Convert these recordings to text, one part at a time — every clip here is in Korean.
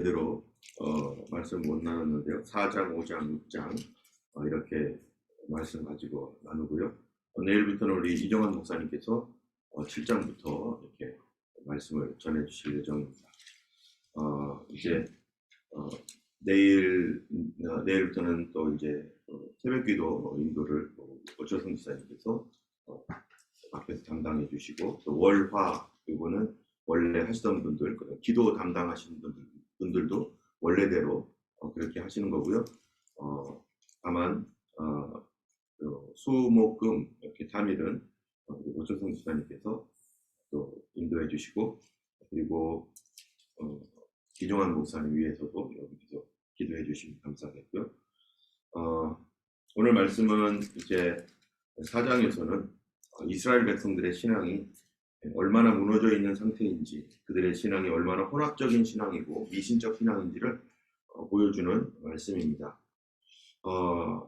제대로 말씀 못 나눴는데요. 4장, 5장, 6장 이렇게 말씀 가지고 나누고요. 내일부터는 우리 이정환 목사님께서 7장부터 이렇게 말씀을 전해 주실 예정입니다. 이제 내일부터는 또 이제 새벽기도 인도를 오철성 지사님께서 앞에서 담당해 주시고, 또 월화 이거는 원래 하시던 분들, 기도 담당하시는 분들도 원래대로 그렇게 하시는 거고요. 다만 수목금 이렇게 3일은 오철성 지사님께서 또 인도해 주시고, 그리고 기종환 목사님 위해서도 여기서 기도해 주시면 감사하겠고요. 오늘 말씀은 이제 4장에서는 이스라엘 백성들의 신앙이 얼마나 무너져 있는 상태인지, 그들의 신앙이 얼마나 혼합적인 신앙이고 미신적 신앙인지를 보여주는 말씀입니다.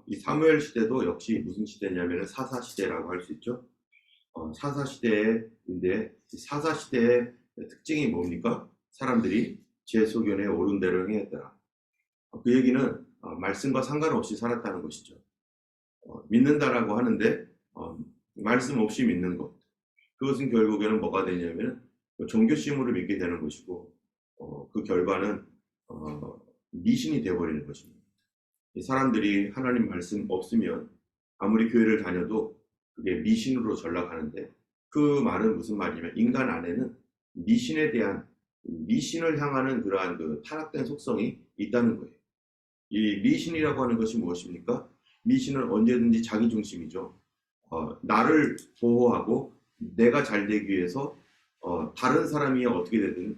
이 사무엘 시대도 역시 무슨 시대냐면 사사 시대라고 할 수 있죠. 사사 시대인데, 사사 시대의 특징이 뭡니까? 사람들이 제 소견에 옳은 대로 행했더라. 그 얘기는 말씀과 상관없이 살았다는 것이죠. 믿는다라고 하는데 말씀 없이 믿는 것, 그것은 결국에는 뭐가 되냐면 종교심으로 믿게 되는 것이고, 그 결과는 미신이 되어버리는 것입니다. 이 사람들이 하나님 말씀 없으면 아무리 교회를 다녀도 그게 미신으로 전락하는데, 그 말은 무슨 말이냐면 인간 안에는 미신에 대한, 미신을 향하는 그러한 그 타락된 속성이 있다는 거예요. 이 미신이라고 하는 것이 무엇입니까? 미신은 언제든지 자기중심이죠. 나를 보호하고 내가 잘 되기 위해서 다른 사람이 어떻게 되든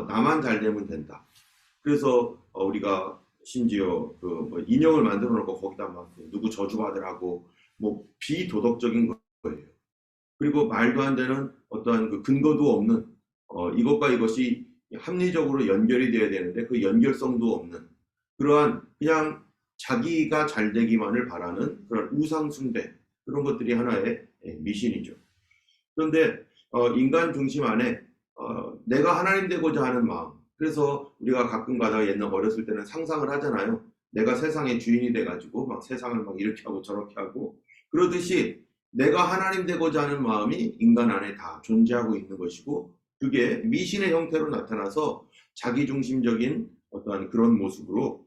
나만 잘 되면 된다. 그래서 우리가 심지어 뭐 인형을 만들어 놓고 거기다 막 누구 저주받으라고 뭐 비도덕적인 거예요. 그리고 말도 안 되는 어떠한 그 근거도 없는 이것과 이것이 합리적으로 연결이 돼야 되는데 그 연결성도 없는 그러한, 그냥 자기가 잘 되기만을 바라는 그런 우상 숭배, 그런 것들이 하나의 미신이죠. 그런데 인간 중심 안에 내가 하나님 되고자 하는 마음, 그래서 우리가 가끔가다 옛날 어렸을 때는 상상을 하잖아요. 내가 세상의 주인이 돼가지고 막 세상을 막 이렇게 하고 저렇게 하고, 그러듯이 내가 하나님 되고자 하는 마음이 인간 안에 다 존재하고 있는 것이고, 그게 미신의 형태로 나타나서 자기중심적인 어떠한 그런 모습으로,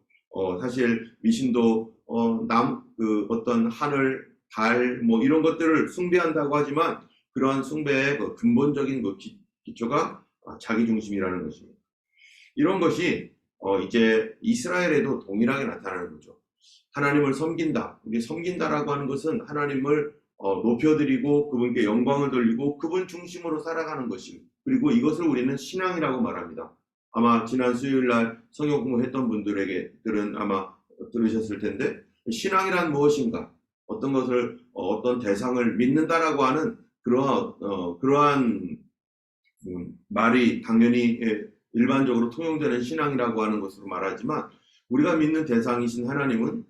사실 미신도 어떤 하늘, 달 뭐 이런 것들을 숭배한다고 하지만, 그러한 숭배의 그 근본적인 그 기초가 자기중심이라는 것입니다. 이런 것이 이제 이스라엘에도 동일하게 나타나는 거죠. 하나님을 섬긴다. 우리 섬긴다라고 하는 것은 하나님을 높여드리고 그분께 영광을 돌리고 그분 중심으로 살아가는 것이, 그리고 이것을 우리는 신앙이라고 말합니다. 아마 지난 수요일날 성경 공부했던 분들은 아마 들으셨을 텐데, 신앙이란 무엇인가, 어떤 것을 어떤 대상을 믿는다라고 하는 그러한 말이 당연히 일반적으로 통용되는 신앙이라고 하는 것으로 말하지만, 우리가 믿는 대상이신 하나님은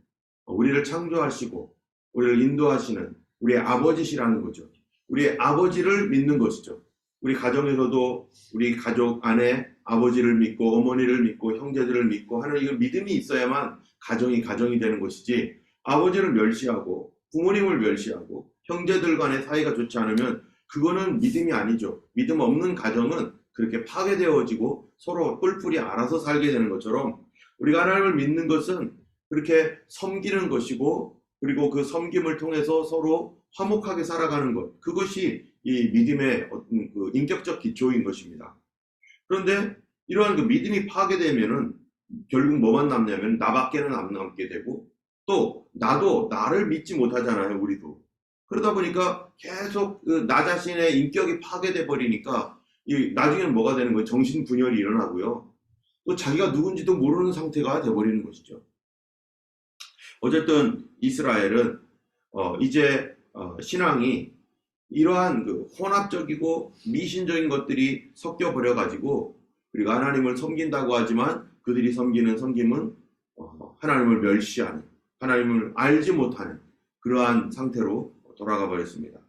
우리를 창조하시고 우리를 인도하시는 우리의 아버지시라는 거죠. 우리의 아버지를 믿는 것이죠. 우리 가정에서도 우리 가족 안에 아버지를 믿고 어머니를 믿고 형제들을 믿고 하는 이 믿음이 있어야만 가정이 되는 것이지, 아버지를 멸시하고 부모님을 멸시하고 형제들 간의 사이가 좋지 않으면 그거는 믿음이 아니죠. 믿음 없는 가정은 그렇게 파괴되어지고 서로 뿔뿔이 알아서 살게 되는 것처럼, 우리가 하나님을 믿는 것은 그렇게 섬기는 것이고, 그리고 그 섬김을 통해서 서로 화목하게 살아가는 것, 그것이 이 믿음의 어떤 그 인격적 기초인 것입니다. 그런데 이러한 그 믿음이 파괴되면은 결국 뭐만 남냐면 나밖에는 안 남게 되고, 또 나도 나를 믿지 못하잖아요, 우리도. 그러다 보니까 계속 나 자신의 인격이 파괴돼 버리니까 나중에는 뭐가 되는 거예요? 정신분열이 일어나고요. 또 자기가 누군지도 모르는 상태가 돼버리는 것이죠. 어쨌든 이스라엘은 이제 신앙이 이러한 그 혼합적이고 미신적인 것들이 섞여 버려 가지고, 그리고 하나님을 섬긴다고 하지만 그들이 섬기는 섬김은 하나님을 멸시하는, 하나님을 알지 못하는 그러한 상태로 돌아가 버렸습니다.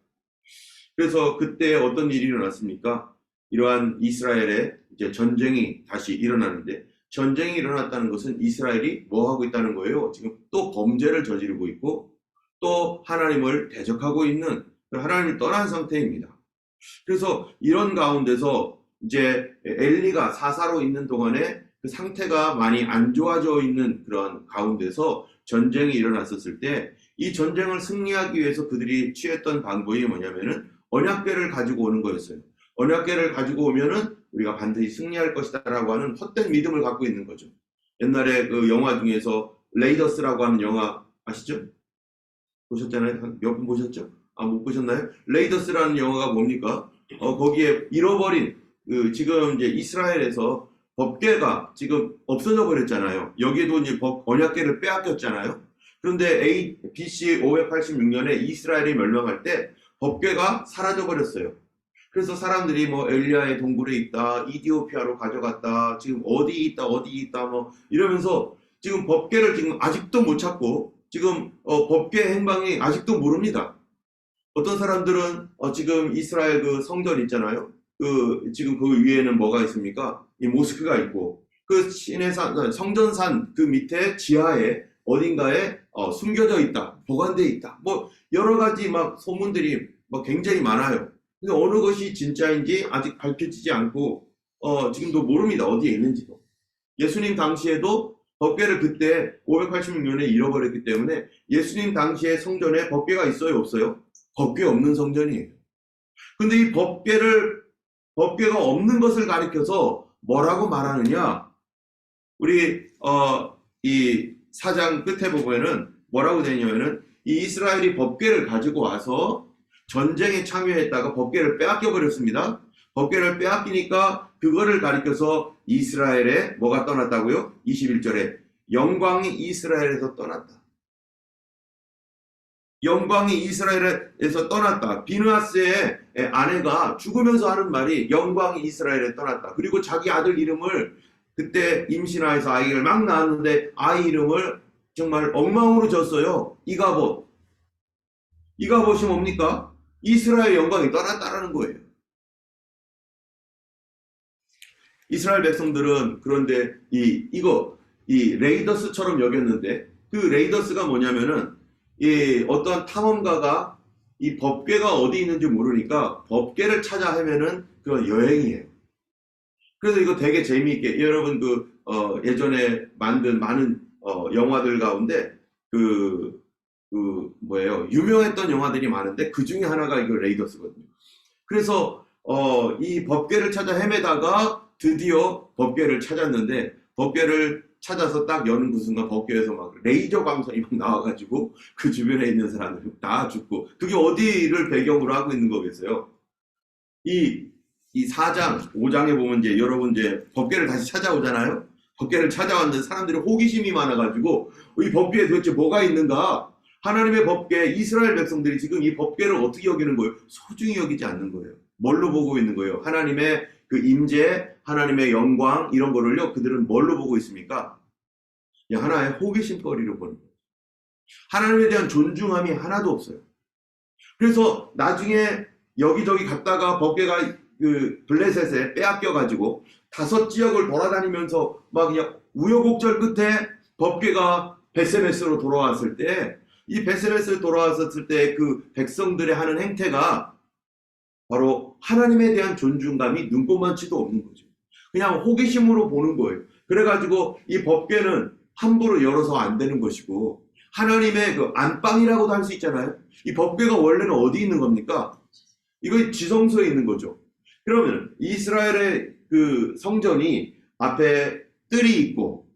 그래서 그때 어떤 일이 일어났습니까? 이러한 이스라엘의 이제 전쟁이 다시 일어나는데, 전쟁이 일어났다는 것은 이스라엘이 뭐 하고 있다는 거예요? 지금 또 범죄를 저지르고 있고 또 하나님을 대적하고 있는 하나님을 떠난 상태입니다. 그래서 이런 가운데서 이제 엘리가 사사로 있는 동안에 그 상태가 많이 안 좋아져 있는 그런 가운데서 전쟁이 일어났었을 때 이 전쟁을 승리하기 위해서 그들이 취했던 방법이 뭐냐면은 언약궤를 가지고 오는 거였어요. 언약궤를 가지고 오면은 우리가 반드시 승리할 것이다라고 하는 헛된 믿음을 갖고 있는 거죠. 옛날에 그 영화 중에서 레이더스라고 하는 영화 아시죠? 보셨잖아요. 몇 분 보셨죠? 아, 못 보셨나요? 레이더스라는 영화가 뭡니까? 거기에 잃어버린 지금 이제 이스라엘에서 법궤가 지금 없어져 버렸잖아요. 여기에도 이제 언약궤를 빼앗겼잖아요. 그런데 BC 586년에 이스라엘이 멸망할 때 법궤가 사라져 버렸어요. 그래서 사람들이 뭐 엘리야의 동굴에 있다, 이디오피아로 가져갔다, 지금 어디 있다 뭐 이러면서 지금 법궤를 지금 아직도 못 찾고 지금 법궤 행방이 아직도 모릅니다. 어떤 사람들은 지금 이스라엘 그 성전 있잖아요. 지금 그 위에는 뭐가 있습니까? 이 모스크가 있고 그 시내산 성전산 그 밑에 지하에 어딘가에 숨겨져 있다, 보관돼 있다. 뭐 여러 가지 막 소문들이 뭐 굉장히 많아요. 근데 어느 것이 진짜인지 아직 밝혀지지 않고 지금도 모릅니다. 어디에 있는지도. 예수님 당시에도 법궤를 그때 586년에 잃어버렸기 때문에 예수님 당시에 성전에 법궤가 있어요, 없어요? 법궤 없는 성전이에요. 근데 이 법궤가 없는 것을 가리켜서 뭐라고 말하느냐? 우리 이 4장 끝에 보면은 뭐라고 되냐면은 이 이스라엘이 법궤를 가지고 와서 전쟁에 참여했다가 법궤를 빼앗겨 버렸습니다. 법궤를 빼앗기니까 그거를 가리켜서 이스라엘에 뭐가 떠났다고요? 21절에 영광이 이스라엘에서 떠났다. 영광이 이스라엘에서 떠났다. 비느하스의 아내가 죽으면서 하는 말이 영광이 이스라엘에 떠났다. 그리고 자기 아들 이름을 그때 임신하여서 아이를 막 낳았는데 아이 이름을 정말 엉망으로 졌어요. 이가봇. 이가봇이 뭡니까? 이스라엘 영광이 떠났다라는 거예요. 이스라엘 백성들은 그런데 이 레이더스처럼 여겼는데 그 레이더스가 뭐냐면은 어떠한 탐험가가 이 법궤가 어디 있는지 모르니까 법궤를 찾아 헤매는 그런 여행이에요. 그래서 이거 되게 재미있게 여러분 예전에 만든 많은 영화들 가운데 유명했던 영화들이 많은데 그 중에 하나가 이거 레이더스거든요. 그래서 이 법궤를 찾아 헤매다가 드디어 법궤를 찾았는데 법궤를 찾아서 딱 여는 그 순간 법궤에서 막 레이저 광선이 막 나와가지고 그 주변에 있는 사람들이 다 죽고 그게 어디를 배경으로 하고 있는 거겠어요? 이 4장, 5장에 보면 이제 여러분 이제 법궤를 다시 찾아오잖아요? 법궤를 찾아왔는데 사람들이 호기심이 많아가지고 이 법궤에 도대체 뭐가 있는가? 하나님의 법궤, 이스라엘 백성들이 지금 이 법궤를 어떻게 여기는 거예요? 소중히 여기지 않는 거예요. 뭘로 보고 있는 거예요? 하나님의 그 임재, 하나님의 영광 이런 거를요. 그들은 뭘로 보고 있습니까? 하나의 호기심거리로 보는 거예요. 하나님에 대한 존중함이 하나도 없어요. 그래서 나중에 여기저기 갔다가 법궤가 그 블레셋에 빼앗겨가지고 5지역을 돌아다니면서 막 그냥 우여곡절 끝에 법궤가 베세메스로 돌아왔을 때 이 베세메스로 돌아왔을 때 그 백성들의 하는 행태가 바로 하나님에 대한 존중감이 눈꼽만치도 없는 거죠. 그냥 호기심으로 보는 거예요. 그래가지고 이 법궤는 함부로 열어서 안 되는 것이고 하나님의 그 안방이라고도 할 수 있잖아요. 이 법궤가 원래는 어디 있는 겁니까? 이거 지성소에 있는 거죠. 그러면 이스라엘의 그 성전이 앞에 뜰이 있고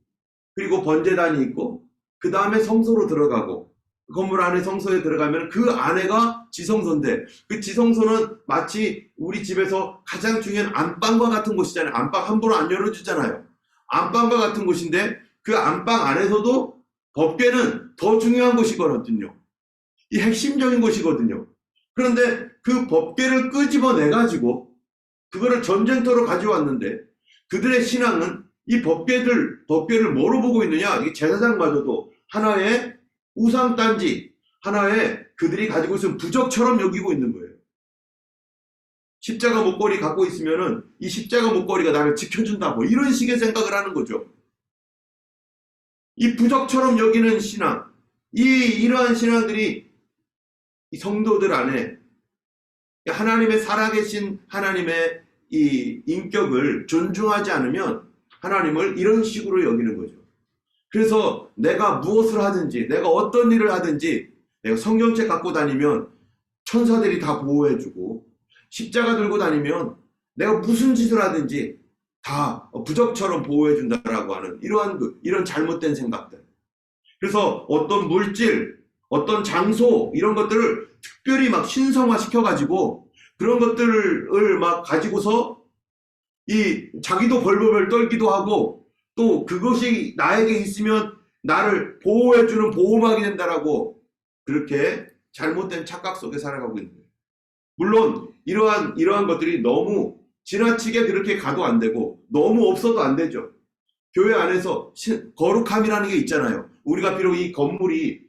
그리고 번제단이 있고 그 다음에 성소로 들어가고 건물 안에 성소에 들어가면 그 안에가 지성소인데 그 지성소는 마치 우리 집에서 가장 중요한 안방과 같은 곳이잖아요. 안방 함부로 안 열어주잖아요. 안방과 같은 곳인데 그 안방 안에서도 법궤는 더 중요한 곳이거든요. 이 핵심적인 곳이거든요. 그런데 그 법궤를 끄집어내가지고 그거를 전쟁터로 가져왔는데 그들의 신앙은 이 법궤를 뭐로 보고 있느냐? 이 제사장마저도 하나의 우상단지, 하나의 그들이 가지고 있는 부적처럼 여기고 있는 거예요. 십자가 목걸이 갖고 있으면은 이 십자가 목걸이가 나를 지켜준다, 뭐 이런 식의 생각을 하는 거죠. 이 부적처럼 여기는 신앙, 이러한 신앙들이 이 성도들 안에 하나님의 살아계신 하나님의 이 인격을 존중하지 않으면 하나님을 이런 식으로 여기는 거죠. 그래서 내가 무엇을 하든지, 내가 어떤 일을 하든지, 내가 성경책 갖고 다니면 천사들이 다 보호해주고, 십자가 들고 다니면 내가 무슨 짓을 하든지 다 부적처럼 보호해준다라고 하는 이런 잘못된 생각들. 그래서 어떤 물질, 어떤 장소, 이런 것들을 특별히 막 신성화 시켜가지고 그런 것들을 막 가지고서 자기도 벌벌 떨기도 하고 또 그것이 나에게 있으면 나를 보호해주는 보호막이 된다라고 그렇게 잘못된 착각 속에 살아가고 있는 거예요. 물론 이러한 것들이 너무 지나치게 그렇게 가도 안 되고 너무 없어도 안 되죠. 교회 안에서 거룩함이라는 게 있잖아요. 우리가 비록 이 건물이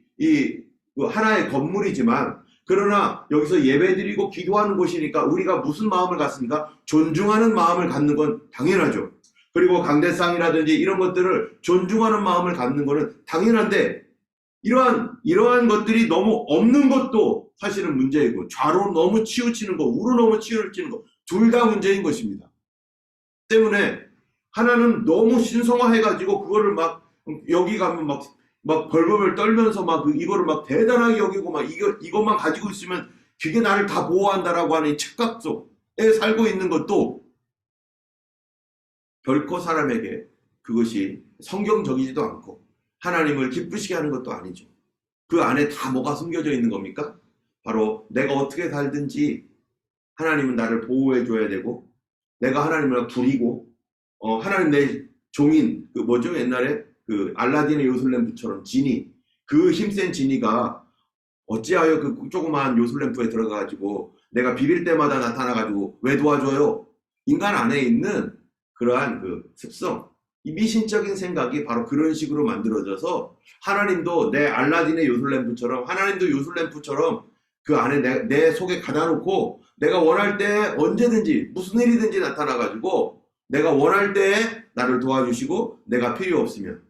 하나의 건물이지만 그러나 여기서 예배드리고 기도하는 곳이니까 우리가 무슨 마음을 갖습니까? 존중하는 마음을 갖는 건 당연하죠. 그리고 강대상이라든지 이런 것들을 존중하는 마음을 갖는 거는 당연한데 이러한 것들이 너무 없는 것도 사실은 문제이고 좌로 너무 치우치는 거, 우로 너무 치우치는 거 둘 다 문제인 것입니다. 때문에 하나는 너무 신성화해가지고 그거를 막 여기 가면 막 벌벌 떨면서 막 이거를 막 대단하게 여기고 막 이것만 가지고 있으면 그게 나를 다 보호한다라고 하는 이 착각 속에 살고 있는 것도 결코 사람에게 그것이 성경적이지도 않고 하나님을 기쁘시게 하는 것도 아니죠. 그 안에 다 뭐가 숨겨져 있는 겁니까? 바로 내가 어떻게 살든지 하나님은 나를 보호해 줘야 되고 내가 하나님을 부리고 하나님 내 종인 옛날에 알라딘의 요술램프처럼 지니 그 힘센 지니가 어찌하여 그 조그마한 요술램프에 들어가가지고 내가 비빌 때마다 나타나가지고 왜 도와줘요? 인간 안에 있는 그러한 습성, 이 미신적인 생각이 바로 그런 식으로 만들어져서 하나님도 내 알라딘의 요술램프처럼 하나님도 요술램프처럼 그 안에 내 속에 가다 놓고 내가 원할 때 언제든지 무슨 일이든지 나타나가지고 내가 원할 때 나를 도와주시고 내가 필요 없으면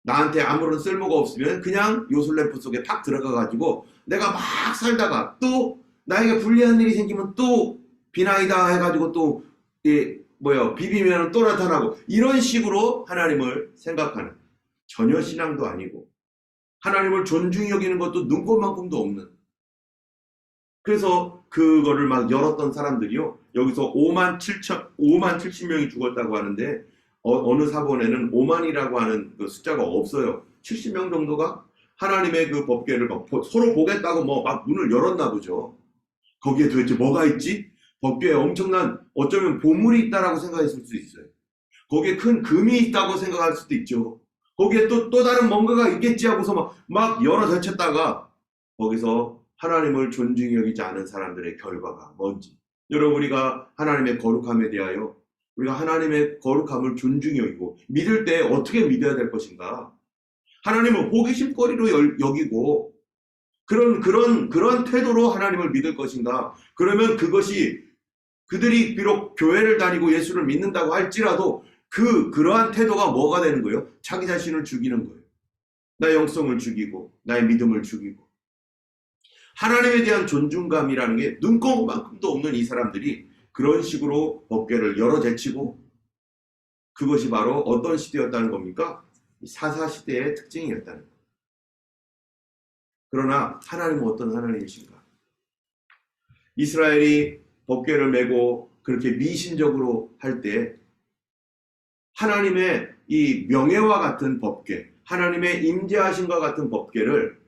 나한테 아무런 쓸모가 없으면 그냥 요술램프 속에 탁 들어가가지고 내가 막 살다가 또 나에게 불리한 일이 생기면 또 비나이다 해가지고 또 비비면 또 나타나고 이런 식으로 하나님을 생각하는 전혀 신앙도 아니고 하나님을 존중히 여기는 것도 눈꼽만큼도 없는 그래서 그거를 막 열었던 사람들이요. 여기서 5만 70명이 죽었다고 하는데 어느 사본에는 5만이라고 하는 그 숫자가 없어요. 70명 정도가 하나님의 그 법궤를 막 서로 보겠다고 막 문을 열었나 보죠. 거기에 도대체 뭐가 있지? 법궤에 엄청난 어쩌면 보물이 있다라고 생각했을 수도 있어요. 거기에 큰 금이 있다고 생각할 수도 있죠. 거기에 또 다른 뭔가가 있겠지 하고서 막 열어 젖혔다가 거기서 하나님을 존중히 여기지 않은 사람들의 결과가 뭔지. 여러분 우리가 하나님의 거룩함에 대하여 우리가 하나님의 거룩함을 존중히 여기고 믿을 때 어떻게 믿어야 될 것인가. 하나님을 호기심거리로 여기고 그런 태도로 하나님을 믿을 것인가. 그러면 그것이 그들이 비록 교회를 다니고 예수를 믿는다고 할지라도 그러한 태도가 뭐가 되는 거예요? 자기 자신을 죽이는 거예요. 나의 영성을 죽이고 나의 믿음을 죽이고 하나님에 대한 존중감이라는 게 눈꼽만큼도 없는 이 사람들이 그런 식으로 법궤를 열어 제치고 그것이 바로 어떤 시대였다는 겁니까? 사사시대의 특징이었다는 거예요. 그러나 하나님은 어떤 하나님이신가? 이스라엘이 법궤를 메고 그렇게 미신적으로 할 때 하나님의 이 명예와 같은 법궤, 하나님의 임재하심과 같은 법궤를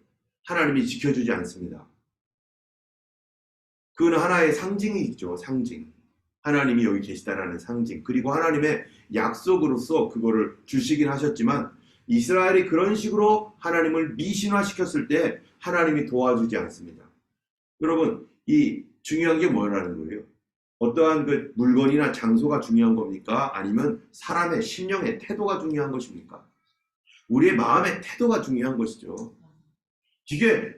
하나님이 지켜주지 않습니다. 그건 하나의 상징이죠. 상징. 하나님이 여기 계시다라는 상징. 그리고 하나님의 약속으로서 그거를 주시긴 하셨지만 이스라엘이 그런 식으로 하나님을 미신화시켰을 때 하나님이 도와주지 않습니다. 여러분 이 중요한 게 뭐라는 거예요? 어떠한 그 물건이나 장소가 중요한 겁니까? 아니면 사람의 심령의 태도가 중요한 것입니까? 우리의 마음의 태도가 중요한 것이죠. 이게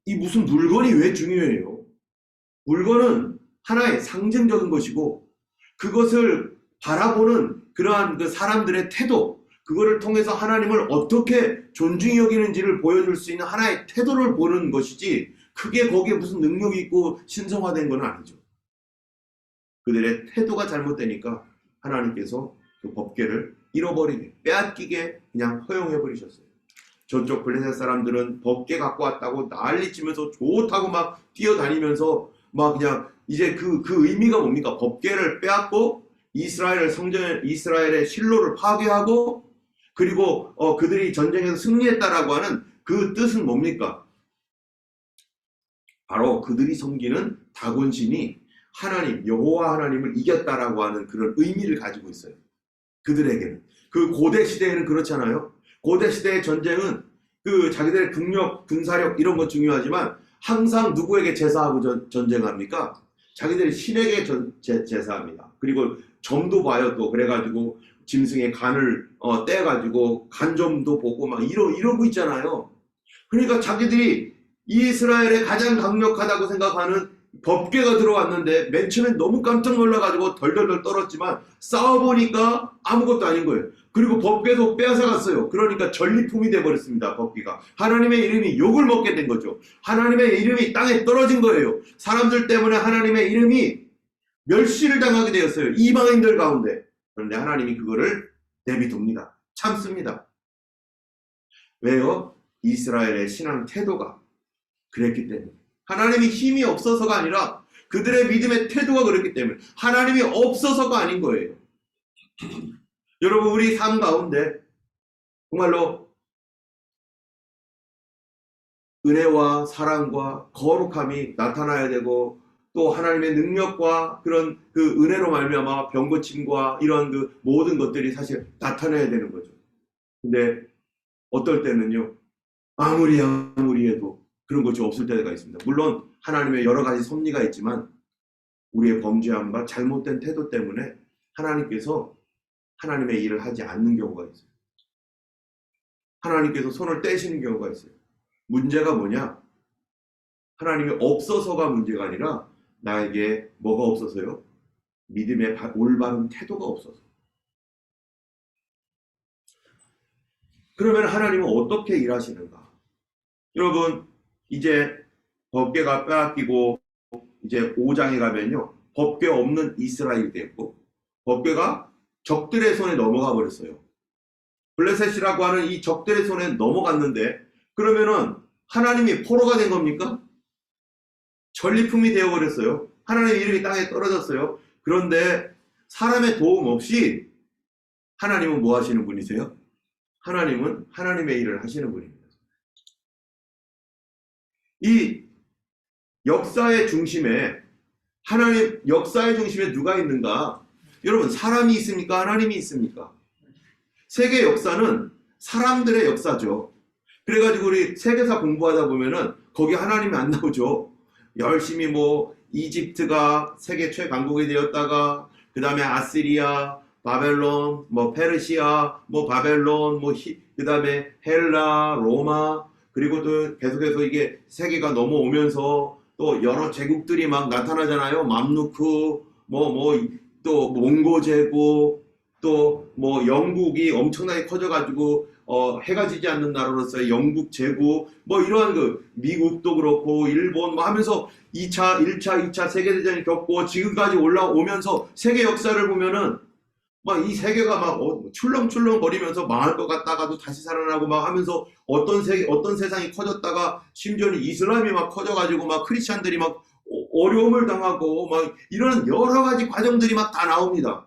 이 무슨 물건이 왜 중요해요? 물건은 하나의 상징적인 것이고 그것을 바라보는 그러한 그 사람들의 태도, 그거를 통해서 하나님을 어떻게 존중히 여기는지를 보여줄 수 있는 하나의 태도를 보는 것이지 그게 거기에 무슨 능력이 있고 신성화된 건 아니죠. 그들의 태도가 잘못되니까 하나님께서 그 법궤를 잃어버리게, 빼앗기게 그냥 허용해 버리셨어요. 저쪽 블레셋 사람들은 법궤 갖고 왔다고 난리치면서 좋다고 막 뛰어다니면서 막 그냥 이제 그 의미가 뭡니까? 법궤를 빼앗고 이스라엘의 실로를 파괴하고 그리고 그들이 전쟁에서 승리했다라고 하는 그 뜻은 뭡니까? 바로 그들이 섬기는 다곤신이 하나님, 여호와 하나님을 이겼다라고 하는 그런 의미를 가지고 있어요. 그들에게는. 그 고대 시대에는 그렇잖아요. 고대 시대의 전쟁은 그 자기들의 국력, 군사력 이런 거 중요하지만 항상 누구에게 제사하고 전쟁합니까? 자기들이 신에게 제사합니다. 그리고 점도 봐요. 또 그래가지고 짐승의 간을 떼가지고 간점도 보고 막 이러고 있잖아요. 그러니까 자기들이 이스라엘의 가장 강력하다고 생각하는 법궤가 들어왔는데 맨 처음엔 너무 깜짝 놀라가지고 덜덜덜 떨었지만 싸워보니까 아무것도 아닌 거예요. 그리고 법궤도 빼앗아갔어요. 그러니까 전리품이 돼버렸습니다. 법궤가. 하나님의 이름이 욕을 먹게 된 거죠. 하나님의 이름이 땅에 떨어진 거예요. 사람들 때문에 하나님의 이름이 멸시를 당하게 되었어요. 이방인들 가운데. 그런데 하나님이 그거를 내비둡니다. 참습니다. 왜요? 이스라엘의 신앙 태도가 그랬기 때문에. 하나님이 힘이 없어서가 아니라 그들의 믿음의 태도가 그랬기 때문에 하나님이 없어서가 아닌 거예요. 여러분 우리 삶 가운데 정말로 은혜와 사랑과 거룩함이 나타나야 되고 또 하나님의 능력과 그런 그 은혜로 말미암아 병 고침과 이런 그 모든 것들이 사실 나타나야 되는 거죠. 근데 어떨 때는요 아무리 해도 그런 것이 없을 때가 있습니다. 물론 하나님의 여러 가지 섭리가 있지만 우리의 범죄함과 잘못된 태도 때문에 하나님께서 하나님의 일을 하지 않는 경우가 있어요. 하나님께서 손을 떼시는 경우가 있어요. 문제가 뭐냐? 하나님이 없어서가 문제가 아니라 나에게 뭐가 없어서요? 믿음의 올바른 태도가 없어서. 그러면 하나님은 어떻게 일하시는가? 여러분 이제 법궤가 빼앗기고 이제 5장에 가면요. 법궤 없는 이스라엘이 됐고 법궤가 적들의 손에 넘어가 버렸어요. 블레셋이라고 하는 이 적들의 손에 넘어갔는데 그러면은 하나님이 포로가 된 겁니까? 전리품이 되어버렸어요. 하나님의 이름이 땅에 떨어졌어요. 그런데 사람의 도움 없이 하나님은 뭐 하시는 분이세요? 하나님은 하나님의 일을 하시는 분입니다. 이 역사의 중심에 역사의 중심에 누가 있는가? 여러분 사람이 있습니까? 하나님이 있습니까? 세계 역사는 사람들의 역사죠. 그래가지고 우리 세계사 공부하다 보면은 거기 하나님이 안 나오죠. 열심히 뭐 이집트가 세계 최강국이 되었다가 그 다음에 아시리아, 바벨론, 뭐 페르시아, 뭐 바벨론, 뭐 그 다음에 헬라, 로마 그리고 또 계속해서 이게 세계가 넘어오면서 또 여러 제국들이 막 나타나잖아요. 맘루크, 또 몽고 제국, 또 뭐 영국이 엄청나게 커져가지고 해가 지지 않는 나라로서의 영국 제국, 뭐 이러한 그 미국도 그렇고 일본 뭐 하면서 1차 세계대전을 겪고 지금까지 올라오면서 세계 역사를 보면은 막 이 세계가 막 출렁출렁 거리면서 망할 것 같다가도 다시 살아나고 막 하면서 어떤 세상이 커졌다가 심지어는 이슬람이 막 커져가지고 막 크리스찬들이 막 어려움을 당하고 막 이런 여러 가지 과정들이 막 다 나옵니다.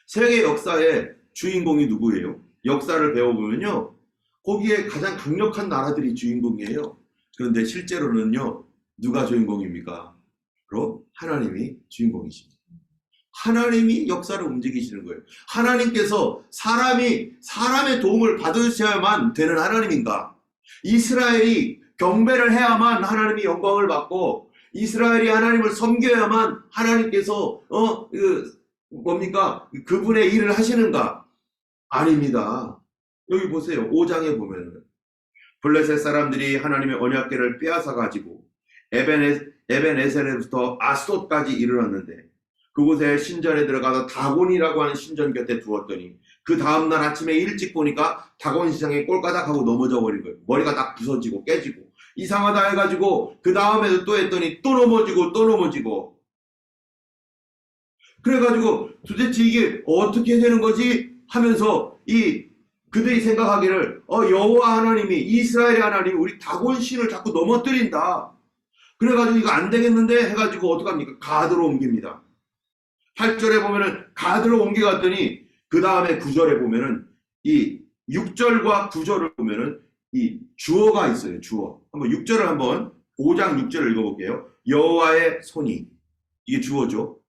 세계 역사의 주인공이 누구예요? 역사를 배워보면요. 거기에 가장 강력한 나라들이 주인공이에요. 그런데 실제로는요. 누가 주인공입니까? 바로 하나님이 주인공이십니다. 하나님이 역사를 움직이시는 거예요. 하나님께서 사람의 도움을 받으셔야만 되는 하나님인가? 이스라엘이 경배를 해야만 하나님이 영광을 받고 이스라엘이 하나님을 섬겨야만 하나님께서 그분의 일을 하시는가? 아닙니다. 여기 보세요. 5장에 보면 블레셋 사람들이 하나님의 언약궤를 빼앗아 가지고 에벤에셀에부터 아스돗까지 이르렀는데 그곳에 신전에 들어가서 다곤이라고 하는 신전 곁에 두었더니 그 다음날 아침에 일찍 보니까 다곤시장에 꼴까닥하고 넘어져 버린 거예요. 머리가 딱 부서지고 깨지고 이상하다 해가지고 그 다음에도 또 했더니 또 넘어지고 또 넘어지고 그래가지고 도대체 이게 어떻게 되는 거지 하면서 그들이 생각하기를 여호와 하나님이 이스라엘의 하나님이 우리 다곤 신을 자꾸 넘어뜨린다. 그래가지고 이거 안 되겠는데 해가지고 어떡합니까? 가드로 옮깁니다. 8절에 보면은 가드로 옮겨갔더니 그 다음에 9절에 보면은 이 6절과 9절을 보면은 이 주어가 있어요. 주어. 한번 6절을 한번 5장 6절을 읽어볼게요. 여호와의 손이 이게 주어죠.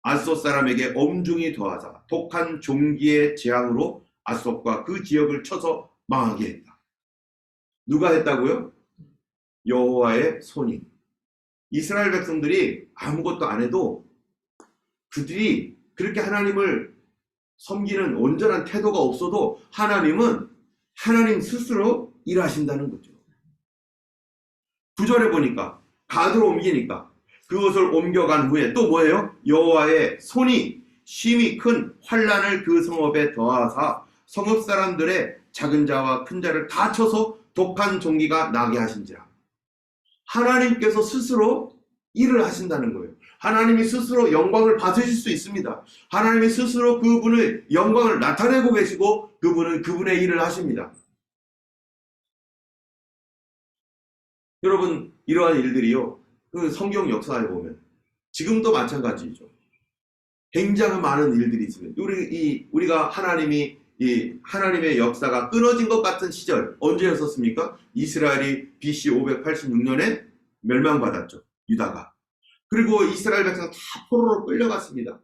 아스돗 사람에게 엄중히 더하사 독한 종기의 재앙으로 아스돗과 그 지역을 쳐서 망하게 했다. 누가 했다고요? 여호와의 손이. 이스라엘 백성들이 아무것도 안 해도 그들이 그렇게 하나님을 섬기는 온전한 태도가 없어도 하나님은 하나님 스스로 일하신다는 거죠. 9절에 보니까 가드로 옮기니까 그것을 옮겨간 후에 또 뭐예요? 여호와의 손이 심히 큰 환난을 그 성읍에 더하사 성읍 사람들의 작은 자와 큰 자를 다 쳐서 독한 종기가 나게 하신지라. 하나님께서 스스로 일을 하신다는 거예요. 하나님이 스스로 영광을 받으실 수 있습니다. 하나님이 스스로 그분의 영광을 나타내고 계시고 그분은 그분의 일을 하십니다. 여러분 이러한 일들이요. 그 성경 역사에 보면 지금도 마찬가지죠. 굉장히 많은 일들이 있습니다. 우리가 하나님의 역사가 끊어진 것 같은 시절 언제였었습니까? 이스라엘이 BC 586년에 멸망받았죠. 유다가. 그리고 이스라엘 백성 다 포로로 끌려갔습니다.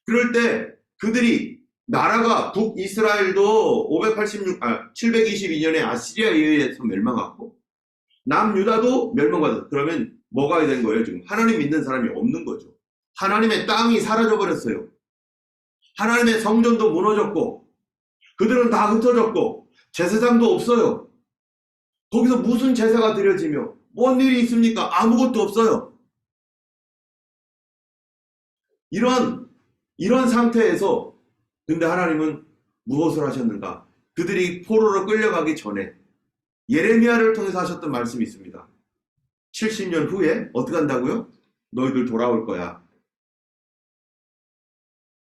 그럴 때 그들이 나라가 북이스라엘도 722년에 아시리아에 의해서 멸망하고 남유다도 멸망받았어요. 그러면 뭐가 된 거예요? 지금 하나님 믿는 사람이 없는 거죠. 하나님의 땅이 사라져버렸어요. 하나님의 성전도 무너졌고 그들은 다 흩어졌고 제사장도 없어요. 거기서 무슨 제사가 드려지며 뭔 일이 있습니까? 아무것도 없어요. 이런 상태에서 근데 하나님은 무엇을 하셨는가? 그들이 포로로 끌려가기 전에 예레미야를 통해서 하셨던 말씀이 있습니다. 70년 후에 어떻게 한다고요? 너희들 돌아올 거야.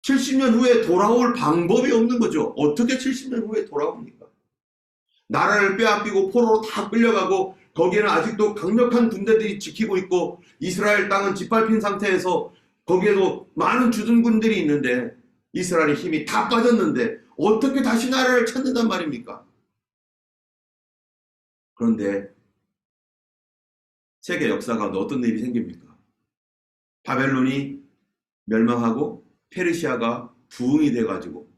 70년 후에 돌아올 방법이 없는 거죠. 어떻게 70년 후에 돌아옵니까? 나라를 빼앗기고 포로로 다 끌려가고 거기에는 아직도 강력한 군대들이 지키고 있고 이스라엘 땅은 짓밟힌 상태에서 거기에도 많은 주둔군들이 있는데 이스라엘의 힘이 다 빠졌는데 어떻게 다시 나라를 찾는단 말입니까? 그런데 세계 역사 가운데 어떤 일이 생깁니까? 바벨론이 멸망하고 페르시아가 부흥이 돼가지고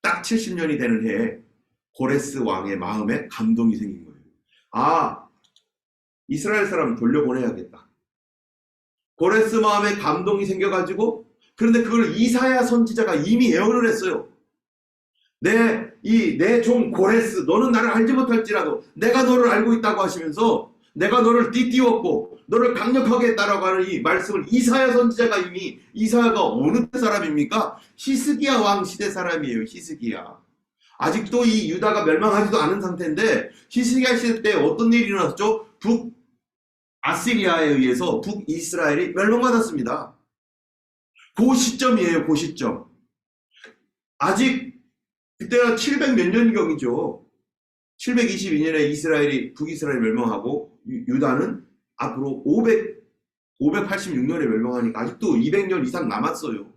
딱 70년이 되는 해에 고레스 왕의 마음에 감동이 생긴 거예요. 아, 이스라엘 사람 돌려보내야겠다. 고레스 마음에 감동이 생겨가지고 그런데 그걸 이사야 선지자가 이미 예언을 했어요. 내 종 고레스 너는 나를 알지 못할지라도 내가 너를 알고 있다고 하시면서 내가 너를 띠띠웠고 너를 강력하게 했다라고 하는 이 말씀을 이사야 선지자가 이미 이사야가 어느 때 사람입니까? 히스기야 왕 시대 사람이에요. 히스기야. 아직도 이 유다가 멸망하지도 않은 상태인데 히스기야 시대 때 어떤 일이 일어났죠? 북아시리아에 의해서 북이스라엘이 멸망받았습니다. 그 시점이에요. 그 시점. 아직 그때가 700 몇 년경이죠. 722년에 북이스라엘이 멸망하고 유다는 앞으로 586년에 멸망하니까 아직도 200년 이상 남았어요.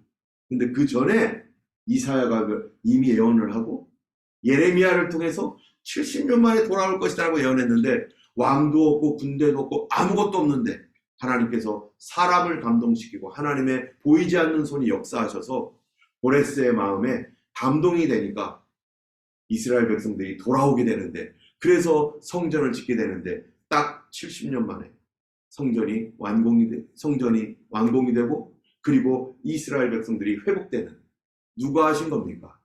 근데 그 전에 이사야가 이미 예언을 하고 예레미야를 통해서 70년 만에 돌아올 것이라고 예언했는데 왕도 없고 군대도 없고 아무것도 없는데 하나님께서 사람을 감동시키고 하나님의 보이지 않는 손이 역사하셔서 고레스의 마음에 감동이 되니까 이스라엘 백성들이 돌아오게 되는데 그래서 성전을 짓게 되는데 딱 70년 만에 성전이 완공이 되고 그리고 이스라엘 백성들이 회복되는 누가 하신 겁니까?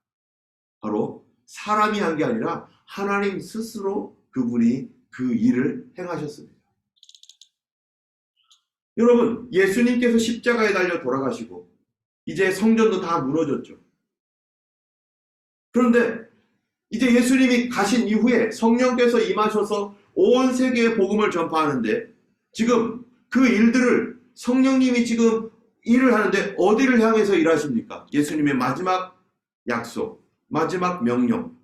바로 사람이 한 게 아니라 하나님 스스로 그분이 그 일을 행하셨습니다. 여러분 예수님께서 십자가에 달려 돌아가시고 이제 성전도 다 무너졌죠. 그런데 이제 예수님이 가신 이후에 성령께서 임하셔서 온 세계에 복음을 전파하는데 지금 그 일들을 성령님이 지금 일을 하는데 어디를 향해서 일하십니까? 예수님의 마지막 약속, 마지막 명령.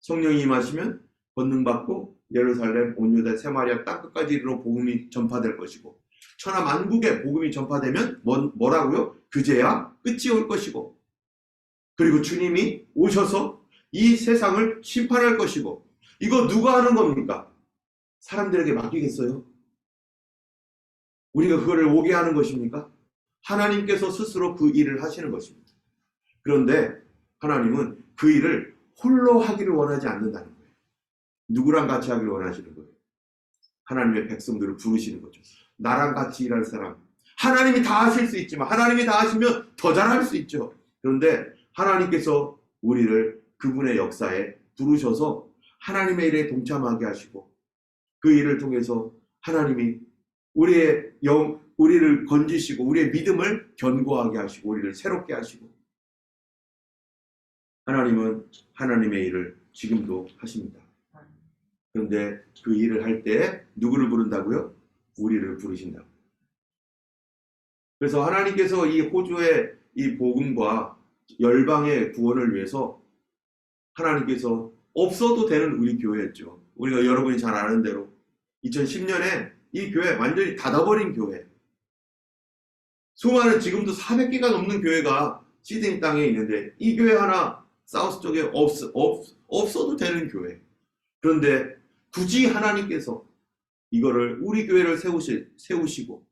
성령이 임하시면 권능받고 예루살렘, 온 유다, 세마리아 땅끝까지 이르러 복음이 전파될 것이고 천하 만국에 복음이 전파되면 뭐라고요? 그제야 끝이 올 것이고 그리고 주님이 오셔서 이 세상을 심판할 것이고 이거 누가 하는 겁니까? 사람들에게 맡기겠어요? 우리가 그거를 오게 하는 것입니까? 하나님께서 스스로 그 일을 하시는 것입니다. 그런데 하나님은 그 일을 홀로 하기를 원하지 않는다는 거예요. 누구랑 같이 하기를 원하시는 거예요? 하나님의 백성들을 부르시는 거죠. 나랑 같이 일할 사람. 하나님이 다 하실 수 있지만 하나님이 다 하시면 더 잘할 수 있죠. 그런데 하나님께서 우리를 그분의 역사에 부르셔서 하나님의 일에 동참하게 하시고 그 일을 통해서 하나님이 우리를 건지시고 우리의 믿음을 견고하게 하시고 우리를 새롭게 하시고 하나님은 하나님의 일을 지금도 하십니다. 그런데 그 일을 할 때 누구를 부른다고요? 우리를 부르신다고. 그래서 하나님께서 이 호주의 이 복음과 열방의 구원을 위해서 하나님께서 없어도 되는 우리 교회였죠. 우리가 여러분이 잘 아는 대로 2010년에 이 교회 완전히 닫아버린 교회. 수많은 지금도 400개가 넘는 교회가 시드니 땅에 있는데 이 교회 하나 사우스 쪽에 없어도 되는 교회. 그런데 굳이 하나님께서 이거를 우리 교회를 세우시고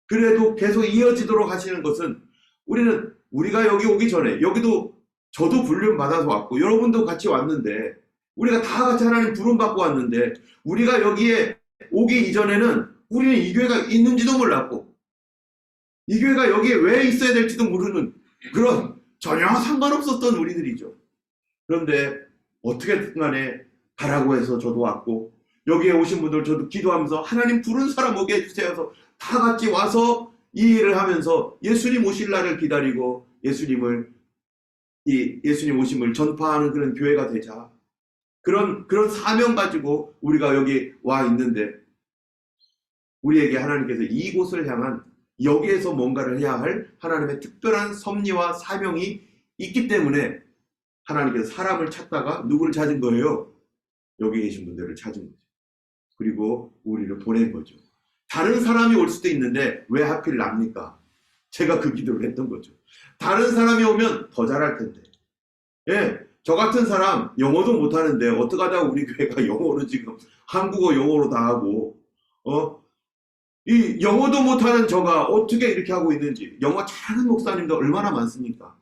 그래도 계속 이어지도록 하시는 것은 우리가 여기 오기 전에 여기도 저도 불륜 받아서 왔고 여러분도 같이 왔는데 우리가 다 같이 하나님 부름 받고 왔는데 우리가 여기에 오기 이전에는 우리는 이 교회가 있는지도 몰랐고 이 교회가 여기에 왜 있어야 될지도 모르는 그런 전혀 상관없었던 우리들이죠. 그런데 어떻게든 간에 가라고 해서 저도 왔고 여기에 오신 분들 저도 기도하면서 하나님 부른 사람 오게 해주세요 해서 다 같이 와서 이 일을 하면서 예수님 오실 날을 기다리고 예수님 오심을 전파하는 그런 교회가 되자. 그런 사명 가지고 우리가 여기 와 있는데 우리에게 하나님께서 이곳을 향한 여기에서 뭔가를 해야 할 하나님의 특별한 섭리와 사명이 있기 때문에 하나님께서 사람을 찾다가 누구를 찾은 거예요? 여기 계신 분들을 찾은 거죠. 그리고 우리를 보낸 거죠. 다른 사람이 올 수도 있는데 왜 하필 납니까? 제가 그 기도를 했던 거죠. 다른 사람이 오면 더 잘할 텐데. 예, 저 같은 사람 영어도 못하는데 어떻게 하다가 우리 교회가 영어로 지금 한국어 영어로 다 하고 이 영어도 못하는 저가 어떻게 이렇게 하고 있는지 영어 잘하는 목사님들 얼마나 많습니까?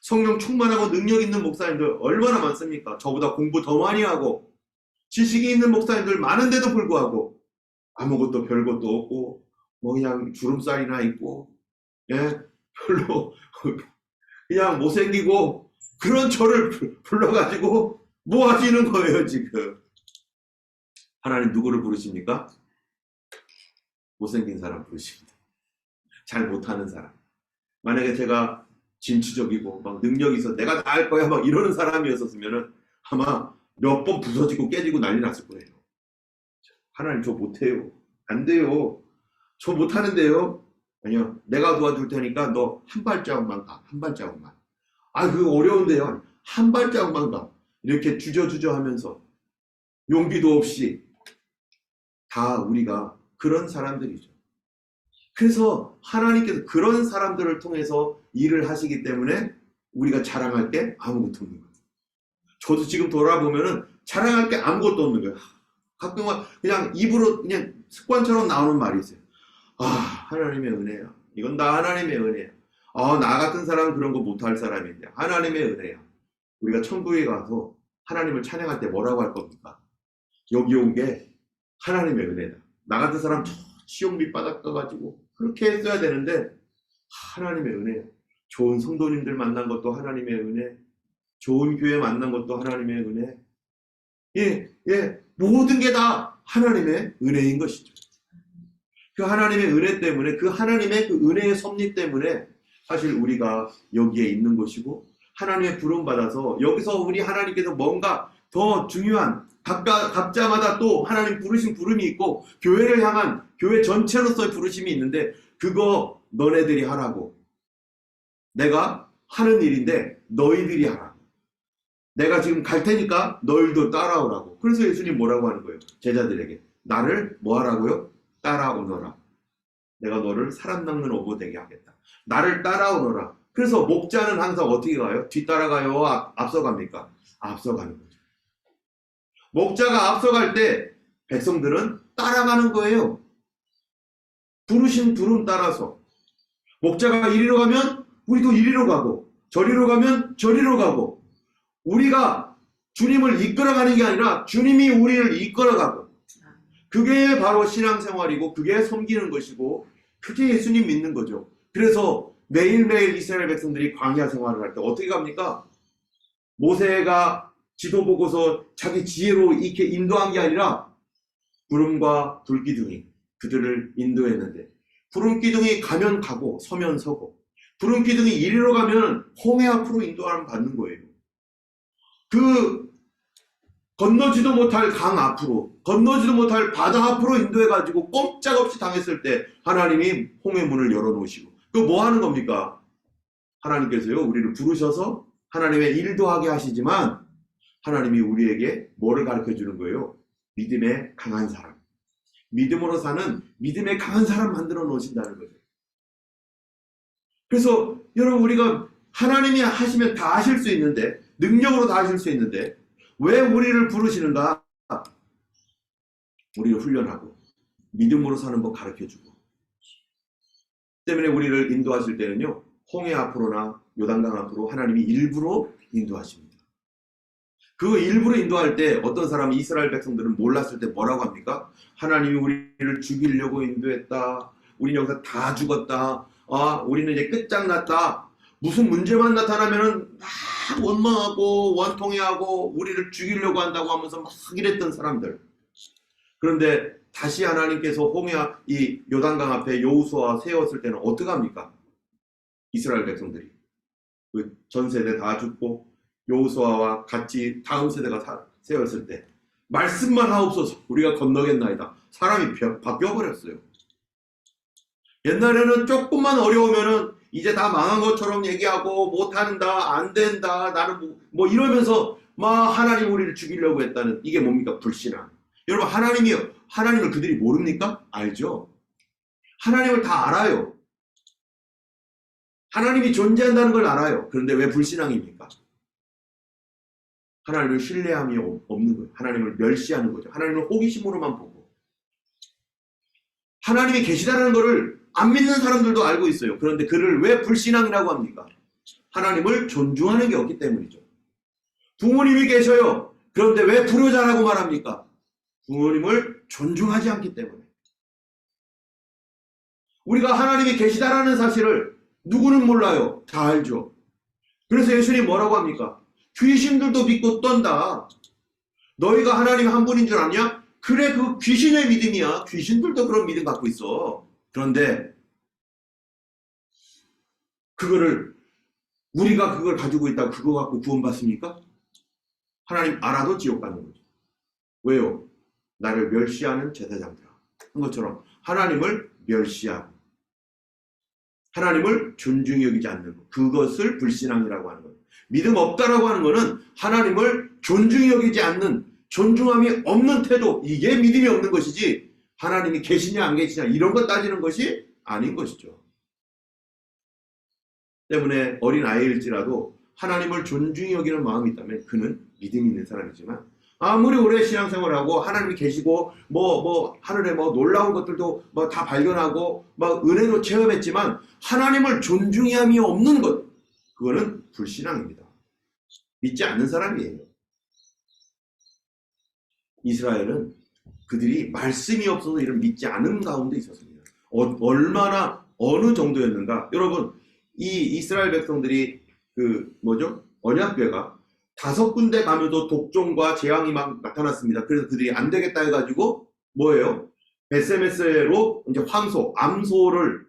성령 충만하고 능력 있는 목사님들 얼마나 많습니까? 저보다 공부 더 많이 하고 지식이 있는 목사님들 많은데도 불구하고 아무것도 별것도 없고 뭐 그냥 주름살이나 있고 예 별로 그냥 못생기고 그런 저를 불러가지고 뭐 하시는 거예요 지금? 하나님 누구를 부르십니까? 못생긴 사람 부르십니다. 잘 못하는 사람. 만약에 제가 진취적이고 막 능력이 있어 내가 다 할 거야 막 이러는 사람이었으면은 아마 몇 번 부서지고 깨지고 난리 났을 거예요. 하나님 저 못해요. 안 돼요. 저 못하는데요. 아니요. 내가 도와줄 테니까 너 한 발자국만 가. 한 발자국만. 아 그거 어려운데요. 한 발자국만 가. 이렇게 주저주저 하면서 용기도 없이 다 우리가 그런 사람들이죠. 그래서 하나님께서 그런 사람들을 통해서 일을 하시기 때문에 우리가 자랑할 게 아무것도 없는 거예요. 저도 지금 돌아보면은 자랑할 게 아무것도 없는 거예요. 가끔은 그냥 입으로 그냥 습관처럼 나오는 말이 있어요. 아, 하나님의 은혜야. 이건 다 하나님의 은혜야. 나 같은 사람은 그런 거 못할 사람인데 하나님의 은혜야. 우리가 천국에 가서 하나님을 찬양할 때 뭐라고 할 겁니까? 여기 온 게 하나님의 은혜다. 나 같은 사람 시험 밑바닥 가가지고 그렇게 했어야 되는데 하나님의 은혜야. 좋은 성도님들 만난 것도 하나님의 은혜. 좋은 교회 만난 것도 하나님의 은혜. 예, 모든 게 다 하나님의 은혜인 것이죠. 그 하나님의 은혜 때문에 그 하나님의 그 은혜의 섭리 때문에 사실 우리가 여기에 있는 것이고 하나님의 부름 받아서 여기서 우리 하나님께서 뭔가 더 중요한 각자마다 또 하나님 부르신 부름이 있고 교회를 향한 교회 전체로서의 부르심이 있는데 그거 너네들이 하라고. 내가 하는 일인데 너희들이 하라고. 내가 지금 갈 테니까 너희도 따라오라고. 그래서 예수님 뭐라고 하는 거예요? 제자들에게. 나를 뭐 하라고요? 따라오너라. 내가 너를 사람 낚는 어부 되게 하겠다. 나를 따라오너라. 그래서 목자는 항상 어떻게 가요? 뒤따라가요? 앞서갑니까? 앞서가는 거죠. 목자가 앞서갈 때 백성들은 따라가는 거예요. 부르신 부름 따라서. 목자가 이리로 가면 우리도 이리로 가고, 저리로 가면 저리로 가고, 우리가 주님을 이끌어가는 게 아니라 주님이 우리를 이끌어가고, 그게 바로 신앙생활이고 그게 섬기는 것이고 그게 예수님 믿는 거죠. 그래서 매일매일 이스라엘 백성들이 광야 생활을 할 때 어떻게 갑니까? 모세가 지도 보고서 자기 지혜로 이렇게 인도한 게 아니라 구름과 불기둥이 그들을 인도했는데, 구름기둥이 가면 가고 서면 서고, 구름기둥이 이리로 가면 홍해 앞으로 인도함을 받는 거예요. 그 건너지도 못할 강 앞으로, 건너지도 못할 바다 앞으로 인도해가지고 꼼짝없이 당했을 때 하나님이 홍해 문을 열어놓으시고, 그 뭐 하는 겁니까? 하나님께서요, 우리를 부르셔서 하나님의 일도 하게 하시지만 하나님이 우리에게 뭐를 가르쳐 주는 거예요? 믿음의 강한 사람. 믿음으로 사는 믿음의 강한 사람 만들어 놓으신다는 거죠. 그래서 여러분, 우리가 하나님이 하시면 다 하실 수 있는데, 능력으로 다 하실 수 있는데 왜 우리를 부르시는가? 우리를 훈련하고 믿음으로 사는 법 가르쳐주고, 때문에 우리를 인도하실 때는요, 홍해 앞으로나 요단강 앞으로 하나님이 일부러 인도하십니다. 그 일부러 인도할 때 어떤 사람이, 이스라엘 백성들은 몰랐을 때 뭐라고 합니까? 하나님이 우리를 죽이려고 인도했다. 우리는 여기서 다 죽었다. 우리는 이제 끝장났다. 무슨 문제만 나타나면은 막 원망하고 원통해하고 우리를 죽이려고 한다고 하면서 막 이랬던 사람들. 그런데 다시 하나님께서 이 요단강 앞에 여호수아 세웠을 때는 어떻게 합니까? 이스라엘 백성들이 그 전 세대 다 죽고 여호수아와 같이 다음 세대가 세웠을 때 말씀만 하옵소서 우리가 건너겠나이다. 사람이 바뀌어버렸어요. 옛날에는 조금만 어려우면은 이제 다 망한 것처럼 얘기하고 못한다, 안 된다, 나는 뭐 이러면서 막 하나님 우리를 죽이려고 했다는, 이게 뭡니까? 불신앙. 여러분, 하나님을 그들이 모릅니까? 알죠? 하나님을 다 알아요. 하나님이 존재한다는 걸 알아요. 그런데 왜 불신앙입니까? 하나님을 신뢰함이 없는 거예요. 하나님을 멸시하는 거죠. 하나님을 호기심으로만 보고. 하나님이 계시다는 것을 안 믿는 사람들도 알고 있어요. 그런데 그를 왜 불신앙이라고 합니까? 하나님을 존중하는 게 없기 때문이죠. 부모님이 계셔요. 그런데 왜 불효자라고 말합니까? 부모님을 존중하지 않기 때문에. 우리가 하나님이 계시다라는 사실을 누구는 몰라요. 다 알죠. 그래서 예수님 뭐라고 합니까? 귀신들도 믿고 떤다. 너희가 하나님 한 분인 줄 아냐? 그래, 그 귀신의 믿음이야. 귀신들도 그런 믿음 갖고 있어. 그런데 우리가 그걸 가지고 있다고 그거 갖고 구원받습니까? 하나님 알아도 지옥 가는 거죠. 왜요? 나를 멸시하는 제사장들아. 한 것처럼 하나님을 멸시하고 하나님을 존중히 여기지 않는 것, 그것을 불신앙이라고 하는 거예요. 믿음 없다라고 하는 것은 하나님을 존중히 여기지 않는, 존중함이 없는 태도, 이게 믿음이 없는 것이지 하나님이 계시냐 안 계시냐 이런 것 따지는 것이 아닌 것이죠. 때문에 어린 아이일지라도 하나님을 존중히 여기는 마음이 있다면 그는 믿음이 있는 사람이지만, 아무리 오래 신앙생활하고 하나님이 계시고 하늘에 놀라운 것들도 다 발견하고 은혜도 체험했지만 하나님을 존중함이 없는 것, 그거는 불신앙입니다. 믿지 않는 사람이에요. 이스라엘은 그들이 말씀이 없어서 이런 믿지 않은 가운데 있었습니다. 얼마나 어느 정도였는가? 여러분, 이 이스라엘 백성들이 언약궤가 5군데 가면서 독종과 재앙이 막 나타났습니다. 그래서 그들이 안 되겠다 해가지고 뭐예요? 베세메스로 이제 암소를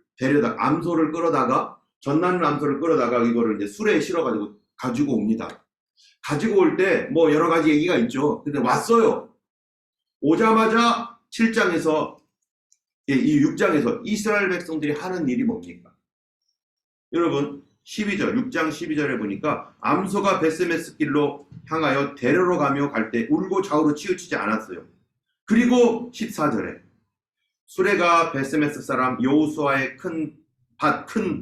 끌어다가, 전나는 암소를 끌어다가 이거를 이제 수레에 실어가지고 가지고 옵니다. 가지고 올 때 뭐 여러 가지 얘기가 있죠. 근데 왔어요. 오자마자 7장에서 이 6장에서 이스라엘 백성들이 하는 일이 뭡니까? 여러분 12절 6장 12절에 보니까 암소가 베스메스 길로 향하여 데려러 가며 갈 때 울고 좌우로 치우치지 않았어요. 그리고 14절에 수레가 베스메스 사람 여호수아의 큰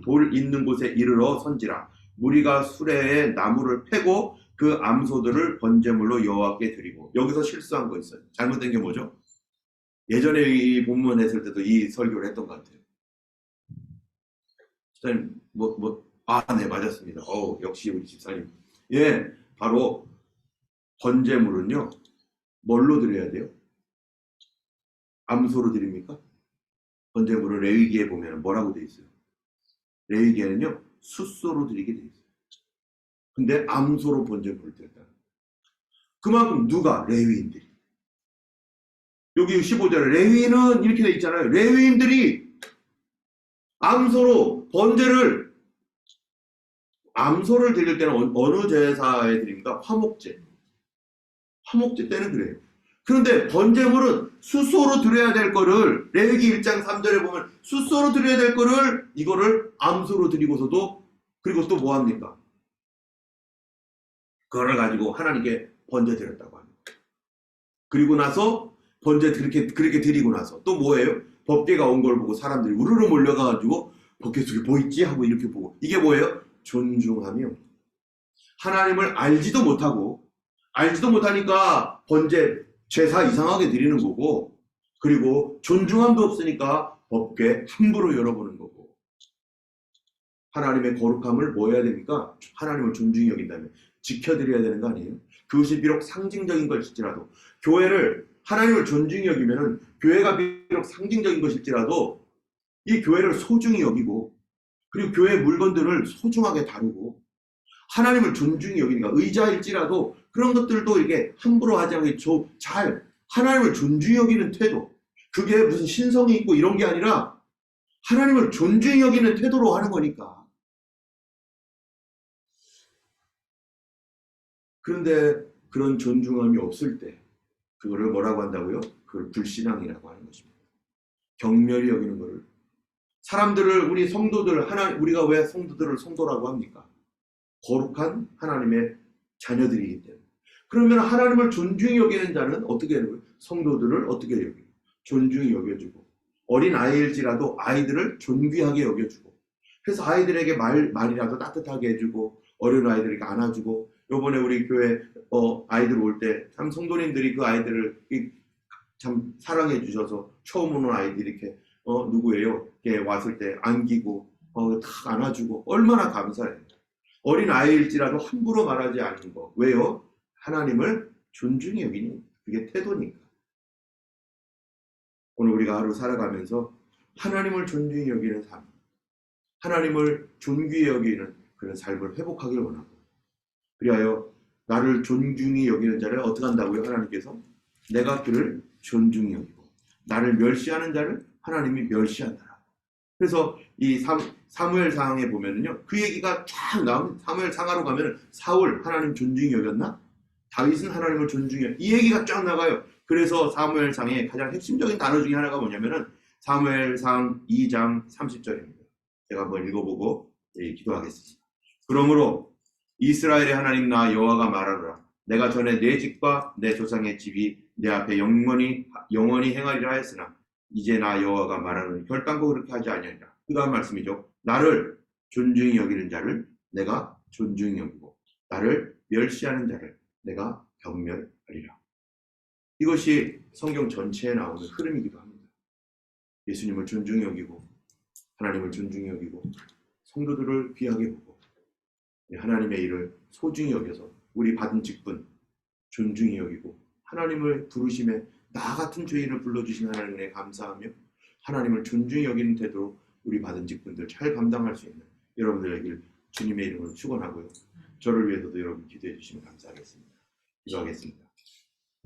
돌 있는 곳에 이르러 선지라 무리가 수레에 나무를 패고 그 암소들을 번제물로 여호와께 드리고. 여기서 실수한 거 있어요. 잘못된 게 뭐죠? 예전에 이 본문 했을 때도 이 설교를 했던 것 같아요. 집사님 네, 맞았습니다. 역시 우리 집사님. 예, 바로 번제물은요 뭘로 드려야 돼요? 암소로 드립니까? 번제물은 레위기에 보면 뭐라고 돼 있어요? 레위기에는요 숫소로 드리게 돼 있어요. 근데 암소로 번제물을 드렸다. 그만큼 누가? 레위인들이. 여기 15절에 레위인은 이렇게 돼 있잖아요. 레위인들이 암소로 암소를 드릴 때는 어느 제사에 드립니까? 화목제 때는 그래요. 그런데 번제물은 숫소로 드려야 될 거를 레위기 1장 3절에 보면 숫소로 드려야 될 거를 이거를 암소로 드리고서도 그리고 또 뭐합니까? 그거를 가지고 하나님께 번제 드렸다고 합니다. 그리고 나서 번제 그렇게 드리고 나서 또 뭐예요? 법궤가 온 걸 보고 사람들이 우르르 몰려가가지고 법궤 속에 뭐 있지? 하고 이렇게 보고. 이게 뭐예요? 존중하며 하나님을 알지도 못하니까 번제 제사 이상하게 드리는 거고, 그리고 존중함도 없으니까 법궤 함부로 열어보는 거고. 하나님의 거룩함을 뭐 해야 됩니까? 하나님을 존중히 여긴다면 지켜드려야 되는 거 아니에요? 그것이 비록 상징적인 것일지라도, 교회를 하나님을 존중히 여기면은 교회가 비록 상징적인 것일지라도 이 교회를 소중히 여기고, 그리고 교회 물건들을 소중하게 다루고, 하나님을 존중히 여기니까 의자일지라도 그런 것들도 이게 함부로 하지 않고 잘 하나님을 존중히 여기는 태도, 그게 무슨 신성이 있고 이런 게 아니라 하나님을 존중히 여기는 태도로 하는 거니까. 그런데 그런 존중함이 없을 때 그거를 뭐라고 한다고요? 그걸 불신앙이라고 하는 것입니다. 경멸히 여기는 거를. 사람들을, 우리 성도들, 우리가 왜 성도들을 성도라고 합니까? 거룩한 하나님의 자녀들이기 때문에. 그러면 하나님을 존중히 여기는 자는 어떻게 해요? 성도들을 어떻게 여기고? 존중히 여겨주고, 어린 아이일지라도 아이들을 존귀하게 여겨주고, 그래서 아이들에게 말이라도 따뜻하게 해주고, 어린 아이들에게 안아주고. 요번에 우리 교회 아이들 올 때 참 성도님들이 그 아이들을 참 사랑해 주셔서 처음 오는 아이들이 이렇게 누구예요? 이렇게 왔을 때 안기고 탁 안아주고 얼마나 감사해요. 어린 아이일지라도 함부로 말하지 않는 거. 왜요? 하나님을 존중히 여기니 그게 태도니까. 오늘 우리가 하루 살아가면서 하나님을 존중히 여기는 삶, 하나님을 존귀히 여기는 그런 삶을 회복하길 원하고, 그리하여 나를 존중히 여기는 자를 어떻게 한다고요? 하나님께서 내가 그를 존중히 여기고 나를 멸시하는 자를 하나님이 멸시한다. 그래서 이 사무엘상에 보면은요, 그 얘기가 쫙 나오는. 사무엘상하로 가면 사울 하나님 존중히 여겼나? 다윗은 하나님을 존중히 이 얘기가 쫙 나가요. 그래서 사무엘상의 가장 핵심적인 단어 중에 하나가 뭐냐면은 사무엘상 2장 30절입니다. 제가 한번 읽어보고 기도하겠습니다. 그러므로 이스라엘의 하나님 나 여호와가 말하노라. 내가 전에 내 집과 내 조상의 집이 내 앞에 영원히 행하리라 했으나 이제 나 여호와가 말하노니 결단코 그렇게 하지 아니하리라. 그 다음 말씀이죠. 나를 존중히 여기는 자를 내가 존중히 여기고 나를 멸시하는 자를 내가 경멸하리라. 이것이 성경 전체에 나오는 흐름이기도 합니다. 예수님을 존중히 여기고 하나님을 존중히 여기고 성도들을 귀하게 보고 하나님의 일을 소중히 여겨서 우리 받은 직분 존중히 여기고 하나님을 부르심에 나 같은 죄인을 불러주신 하나님에 감사하며 하나님을 존중히 여기는 태도로 우리 받은 직분들 잘 감당할 수 있는 여러분들 되길 주님의 이름으로 축원하고요. 저를 위해서도 여러분 기도해 주시면 감사하겠습니다. 기도하겠습니다.